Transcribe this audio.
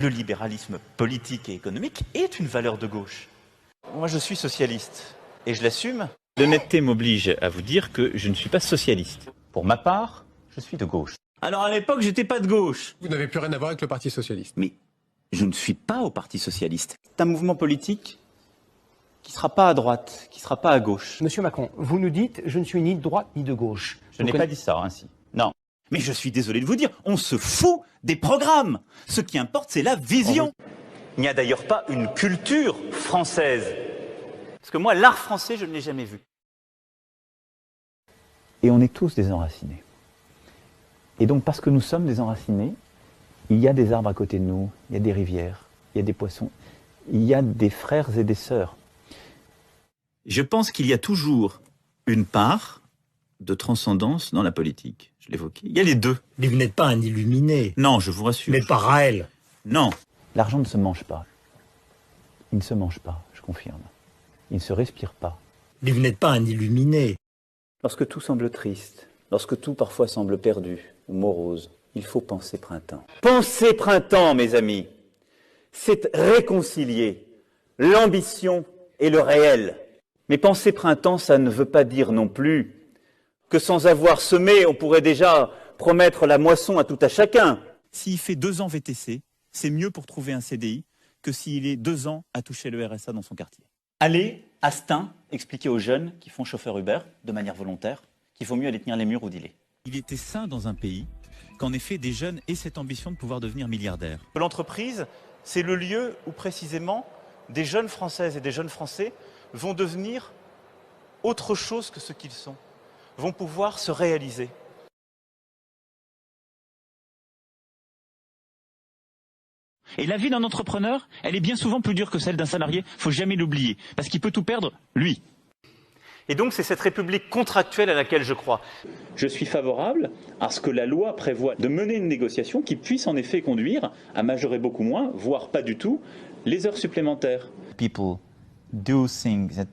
Le libéralisme politique et économique est une valeur de gauche. Moi, je suis socialiste et je l'assume. L'honnêteté m'oblige à vous dire que je ne suis pas socialiste. Pour ma part, je suis de gauche. Alors à l'époque, j'étais pas de gauche. Vous n'avez plus rien à voir avec le Parti socialiste. Mais je ne suis pas au Parti socialiste. C'est un mouvement politique qui ne sera pas à droite, qui ne sera pas à gauche. Monsieur Macron, vous nous dites « je ne suis ni de droite ni de gauche ». Je n'ai pas dit ça ainsi. Non. Mais je suis désolé de vous dire, on se fout des programmes. Ce qui importe, c'est la vision. Il n'y a d'ailleurs pas une culture française. Parce que moi, l'art français, je ne l'ai jamais vu. Et on est tous des enracinés. Et donc, parce que nous sommes des enracinés, il y a des arbres à côté de nous, il y a des rivières, il y a des poissons, il y a des frères et des sœurs. Je pense qu'il y a toujours une part de transcendance dans la politique. Je l'évoquais. Il y a les deux. Mais vous n'êtes pas un illuminé. Non, je vous rassure. Vous n'êtes pas Raël. Non. L'argent ne se mange pas. Il ne se mange pas, je confirme. Il ne se respire pas. Mais vous n'êtes pas un illuminé. Lorsque tout semble triste, lorsque tout parfois semble perdu ou morose, il faut penser printemps. Penser printemps, mes amis, c'est réconcilier l'ambition et le réel. Mais penser printemps, ça ne veut pas dire non plus que sans avoir semé, on pourrait déjà promettre la moisson à tout à chacun. S'il fait 2 ans VTC, c'est mieux pour trouver un CDI que s'il est 2 ans à toucher le RSA dans son quartier. Allez, à Stein, expliquer aux jeunes qui font chauffeur Uber, de manière volontaire, qu'il vaut mieux aller tenir les murs ou dealer. Il était sain dans un pays qu'en effet des jeunes aient cette ambition de pouvoir devenir milliardaires. L'entreprise, c'est le lieu où précisément des jeunes Françaises et des jeunes Français vont devenir autre chose que ce qu'ils sont, vont pouvoir se réaliser. Et la vie d'un entrepreneur, elle est bien souvent plus dure que celle d'un salarié, faut jamais l'oublier, parce qu'il peut tout perdre, lui. Et donc c'est cette république contractuelle à laquelle je crois. Je suis favorable à ce que la loi prévoie de mener une négociation qui puisse en effet conduire à majorer beaucoup moins, voire pas du tout, les heures supplémentaires. People do things that